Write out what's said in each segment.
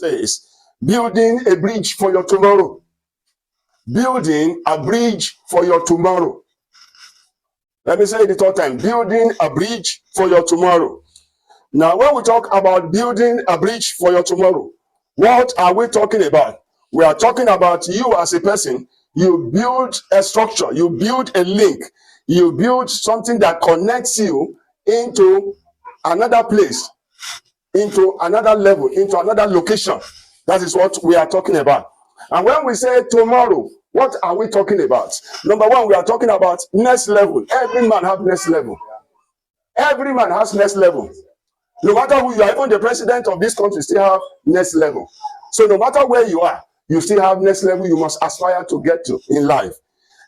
says, building a bridge for your tomorrow. Building a bridge for your tomorrow. Let me say it the third time. Building a bridge for your tomorrow. Now, when we talk about building a bridge for your tomorrow, what are we talking about? We are talking about you as a person. You build a structure, you build a link, you build something that connects you into another place, into another level, into another location. That is what we are talking about. And when we say tomorrow, what are we talking about? Number one, we are talking about next level. Every man has next level. Every man has next level. No matter who you are, even the president of this country still have next level. So no matter where you are, you still have next level you must aspire to get to in life.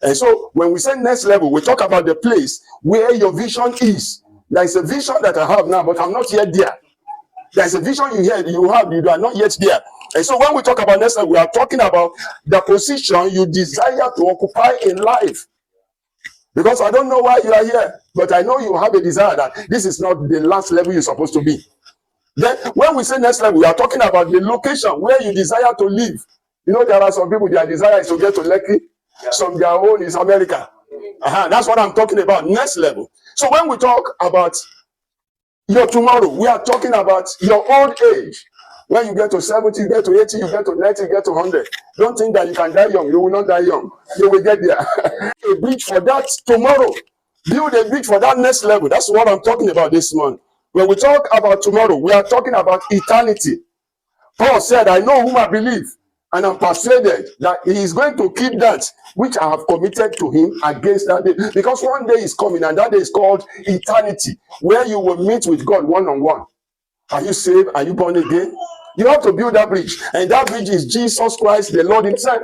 And so when we say next level, we talk about the place where your vision is. There is a vision that I have now, but I'm not yet there. There is a vision you have, you are not yet there. And so when we talk about next level, we are talking about the position you desire to occupy in life. Because I don't know why you are here, but I know you have a desire that this is not the last level you're supposed to be. Then when we say next level, we are talking about the location where you desire to live. You know, there are some people, their desire is to get to Lekki. Some their own is America. That's what I'm talking about, next level. So when we talk about your tomorrow, we are talking about your old age. When you get to 70, you get to 80, you get to 90, you get to 100. Don't think that you can die young. You will not die young. You will get there. A bridge for that tomorrow. Build a bridge for that next level. That's what I'm talking about this month. When we talk about tomorrow, we are talking about eternity. Paul said, I know whom I believe, and I'm persuaded that he is going to keep that which I have committed to him against that day. Because one day is coming, and that day is called eternity, where you will meet with God one-on-one. Are you saved? Are you born again? You have to build that bridge. And that bridge is Jesus Christ, the Lord himself.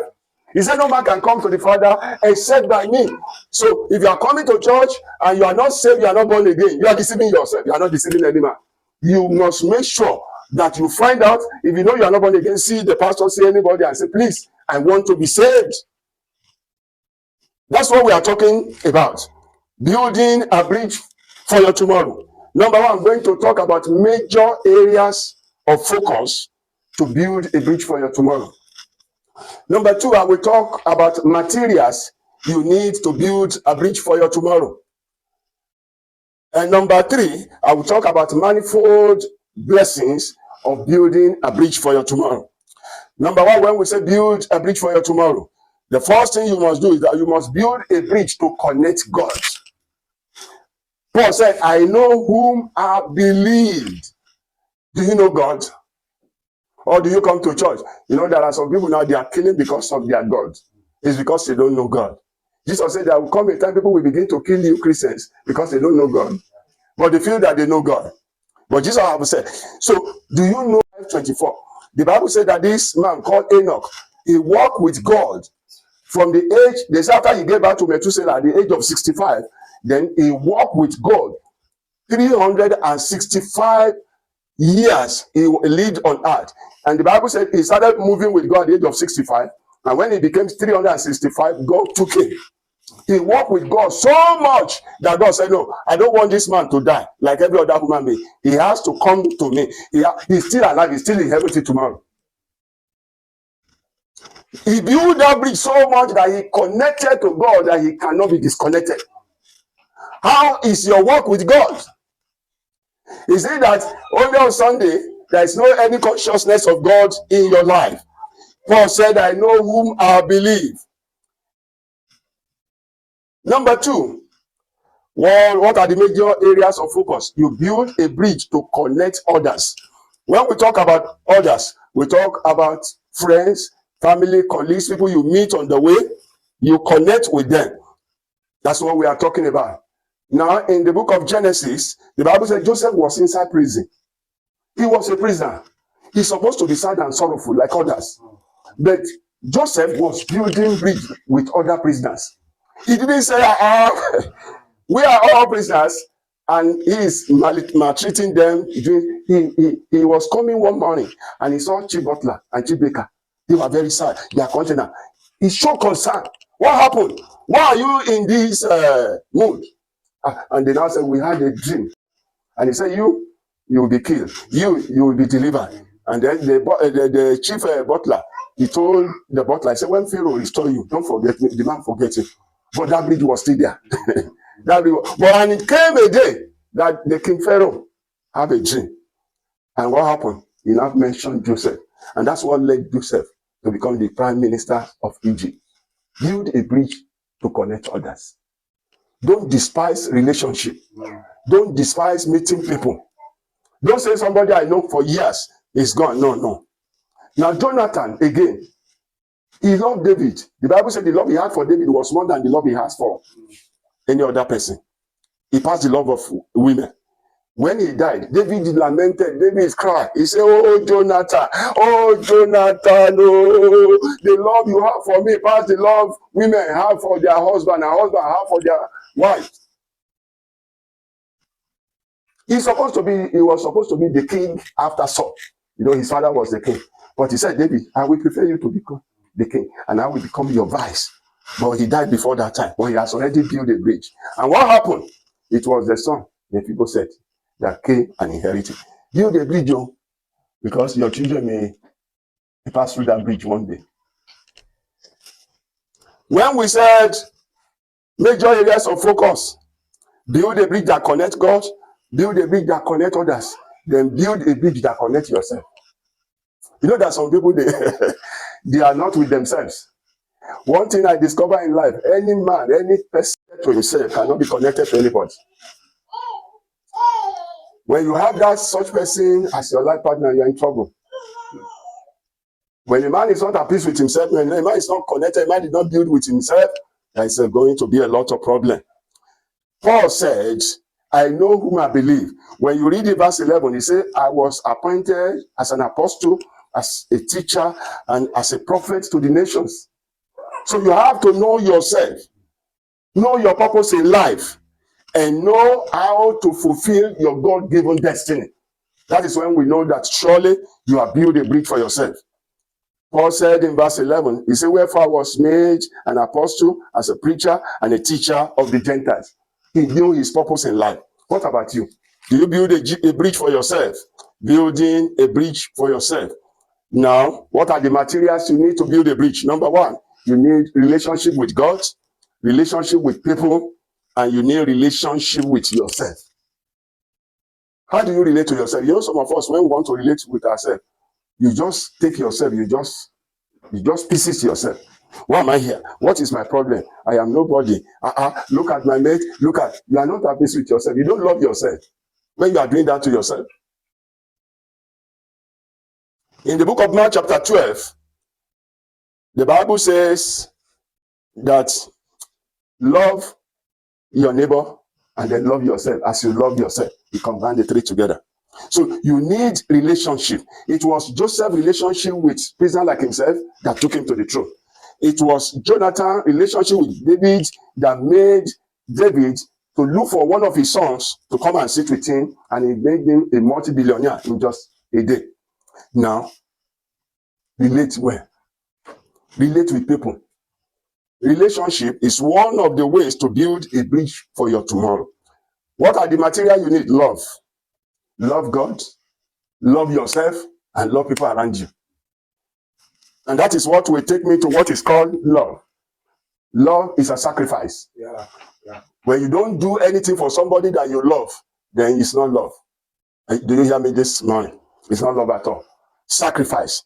He said, no man can come to the Father except by me. So if you are coming to church and you are not saved, you are not born again, you are deceiving yourself. You are not deceiving any man. You must make sure that you find out. If you know you are not born again, see the pastor, see anybody and say, please, I want to be saved. That's what we are talking about. Building a bridge for your tomorrow. Number one, I'm going to talk about major areas of focus to build a bridge for your tomorrow. Number two, I will talk about materials you need to build a bridge for your tomorrow. And number three, I will talk about manifold blessings of building a bridge for your tomorrow. Number one, when we say build a bridge for your tomorrow, the first thing you must do is that you must build a bridge to connect God. Paul said, I know whom I believed. Do you know God? Or do you come to church? You know, there are some people now, they are killing because of their God. It's because they don't know God. Jesus said there will come a time people will begin to kill you Christians because they don't know God. But they feel that they know God. But Jesus have said, so do you know 24? The Bible said that this man called Enoch, he walked with God from the age, they say after he gave back to Methuselah at the age of 65, then he walked with God 365 years he lived on earth. And the Bible said he started moving with God at the age of 65. And when he became 365, God took him. He walked with God so much that God said, no, I don't want this man to die like every other human being. He has to come to me. He's still alive. He's still in heaven till tomorrow. He built that bridge so much that he connected to God that he cannot be disconnected. How is your walk with God? Is it that only on Sunday there is no any consciousness of God in your life? Paul said, I know whom I believe. Number two, well, what are the major areas of focus? You build a bridge to connect others. When we talk about others, we talk about friends, family, colleagues, people you meet on the way. You connect with them. That's what we are talking about. Now, in the book of Genesis, the Bible said Joseph was inside prison. He was a prisoner. He's supposed to be sad and sorrowful like others. But Joseph was building bridge with other prisoners. He didn't say, we are all prisoners, and he is maltreating them. He was coming one morning, and he saw Chief Butler and Chief Baker. They were very sad. They are content. He showed concern. What happened? Why are you in this mood? And they now said, we had a dream. And he said, you will be killed. You will be delivered. And then the chief butler, he told the butler, he said, when Pharaoh restore you, don't forget me. The man forget it. But that bridge was still there. But when it came a day that the king Pharaoh had a dream. And what happened? He now mentioned Joseph. And that's what led Joseph to become the prime minister of Egypt. Build a bridge to connect others. Don't despise relationship. Don't despise meeting people. Don't say somebody I know for years is gone. No. Now Jonathan, again, he loved David. The Bible said the love he had for David was more than the love he has for any other person. He passed the love of women. When he died, David lamented. David cried. He said, oh, Jonathan, oh, the love you have for me past the love women have for their husband and husband have for their wife. He was supposed to be the king after Saul. His father was the king. But he said, David, I will prefer you to become the king, and I will become your vice. But he died before that time. But he has already built a bridge. And what happened? It was the son, the people said, that came and inherited. Build a bridge, because your children may pass through that bridge one day. When we said major areas of focus, build a bridge that connects God, build a bridge that connects others, then build a bridge that connects yourself. That some people, they are not with themselves. One thing I discover in life, any man, any person to himself cannot be connected to anybody. When you have that such person as your life partner, you're in trouble. When a man is not at peace with himself, when a man is not connected, a man did not build with himself, there is going to be a lot of problem. Paul said, I know whom I believe. When you read verse 11, he said, I was appointed as an apostle, as a teacher, and as a prophet to the nations. So you have to know yourself, know your purpose in life, and know how to fulfill your God-given destiny. That is when we know that surely you have built a bridge for yourself. Paul said in verse 11, he said, wherefore I was made an apostle, as a preacher and a teacher of the Gentiles. He knew his purpose in life. What about you? Do you build a bridge for yourself? Building a bridge for yourself. Now, what are the materials you need to build a bridge? Number one, you need relationship with God, relationship with people, and you need relationship with yourself. How do you relate to yourself? Some of us, when we want to relate with ourselves, you just take yourself, you just pieces yourself. Why am I here? What is my problem? I am nobody. Look at my mate. You are not at peace with yourself. You don't love yourself when you are doing that to yourself. In the book of Mark chapter 12, the Bible says that love your neighbor and then love yourself as you love yourself. You combine the three together. So you need relationship. It was Joseph's relationship with a prisoner like himself that took him to the throne. It was Jonathan's relationship with David that made David to look for one of his sons to come and sit with him, and he made him a multi-billionaire in just a day. Now, relate well. Relate with people. Relationship is one of the ways to build a bridge for your tomorrow. What are the material you need? Love. Love God, love yourself, and love people around you. And that is what will take me to what is called love. Love is a sacrifice. Yeah. When you don't do anything for somebody that you love, then it's not love. Do you hear me this morning? It's not love at all. Sacrifice.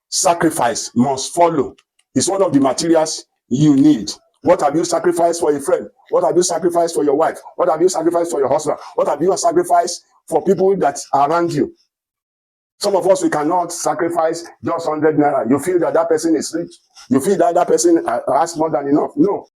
Sacrifice must follow. It's one of the materials you need. What have you sacrificed for a friend? What have you sacrificed for your wife? What have you sacrificed for your husband? What have you sacrificed for people that are around you? Some of us, we cannot sacrifice just 100 naira. You feel that person is rich. You feel that person has more than enough. No.